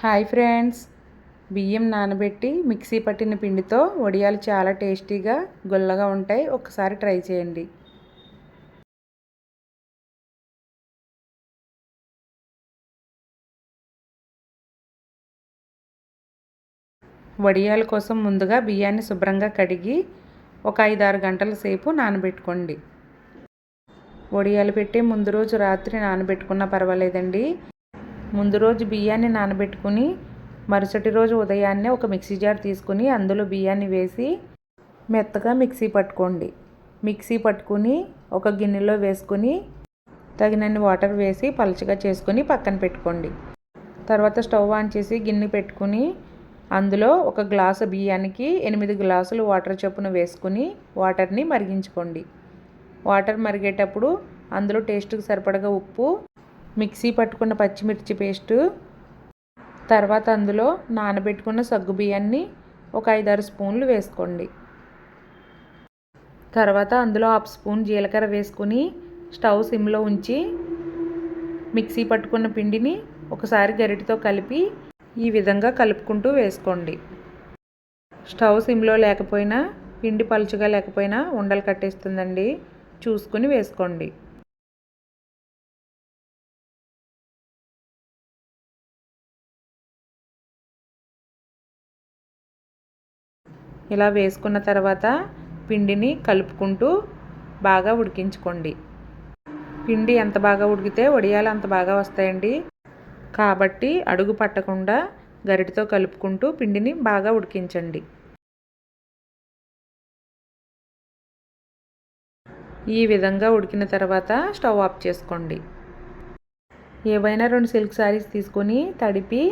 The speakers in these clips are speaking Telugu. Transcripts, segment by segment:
హాయ్ ఫ్రెండ్స్, బియ్యం నానబెట్టి మిక్సీ పట్టిన పిండితో వడియాలు చాలా టేస్టీగా గుల్లగా ఉంటాయి. ఒకసారి ట్రై చేయండి. వడియాల కోసం ముందుగా బియ్యాన్ని శుభ్రంగా కడిగి ఒక 5-6 గంటల సేపు నానబెట్టుకోండి. వడియాలు పెట్టే ముందు రోజు రాత్రి నానబెట్టుకున్నా పర్వాలేదండి. ముందు రోజు బియ్యాన్ని నానబెట్టుకుని మరుసటి రోజు ఉదయాన్నే ఒక మిక్సీ జార్ తీసుకుని అందులో బియ్యాన్ని వేసి మెత్తగా మిక్సీ పట్టుకోండి. మిక్సీ పట్టుకుని ఒక గిన్నెలో వేసుకుని తగినన్ని వాటర్ వేసి పలుచగా చేసుకుని పక్కన పెట్టుకోండి. తర్వాత స్టవ్ ఆన్ చేసి గిన్నె పెట్టుకుని అందులో ఒక గ్లాసు బియ్యానికి 8 గ్లాసులు వాటర్ చొప్పున వేసుకుని వాటర్ని మరిగించుకోండి. వాటర్ మరిగేటప్పుడు అందులో టేస్ట్కి సరిపడగా ఉప్పు, మిక్సీ పట్టుకున్న పచ్చిమిర్చి పేస్టు, తర్వాత అందులో నానబెట్టుకున్న సగ్గుబియ్యాన్ని ఒక 5-6 స్పూన్లు వేసుకోండి. తర్వాత అందులో 1/2 స్పూన్ జీలకర్ర వేసుకుని స్టవ్ సిమ్లో ఉంచి మిక్సీ పట్టుకున్న పిండిని ఒకసారి గరిటెతో కలిపి ఈ విధంగా కలుపుకుంటూ వేసుకోండి. స్టవ్ సిమ్లో లేకపోయినా పిండి పలుచగా లేకపోయినా ఉండలు కట్టేస్తుందండి. చూసుకుని వేసుకోండి. ఇలా వేసుకున్న తర్వాత పిండిని కలుపుకుంటూ బాగా ఉడికించుకోండి. పిండి ఎంత బాగా ఉడికితే వడియాలు అంత బాగా వస్తాయండి. కాబట్టి అడుగు పట్టకుండా గరిటెతో కలుపుకుంటూ పిండిని బాగా ఉడికించండి. ఈ విధంగా ఉడికిన తర్వాత స్టవ్ ఆఫ్ చేసుకోండి. ఏవైనా 2 సిల్క్ శారీస్ తీసుకొని తడిపి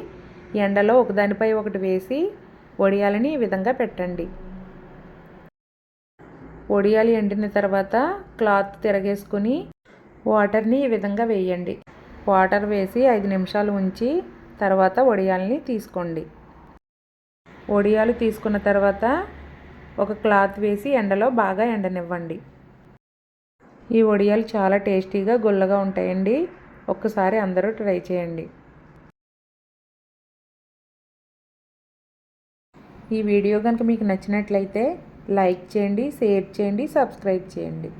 ఎండలో ఒకదానిపై ఒకటి వేసి వడియాలని ఈ విధంగా పెట్టండి. వడియాలు ఎండిన తర్వాత క్లాత్ తిరగేసుకుని వాటర్ని ఈ విధంగా వేయండి. వాటర్ వేసి 5 నిమిషాలు ఉంచి తర్వాత వడియాలని తీసుకోండి. వడియాలు తీసుకున్న తర్వాత ఒక క్లాత్ వేసి ఎండలో బాగా ఎండనివ్వండి. ఈ వడియాలు చాలా టేస్టీగా గుల్లగా ఉంటాయండి. ఒక్కసారి అందరూ ట్రై చేయండి. ఈ వీడియో కనుక మీకు నచ్చినట్లయితే లైక్ చేయండి, షేర్ చేయండి, సబ్స్క్రైబ్ చేయండి.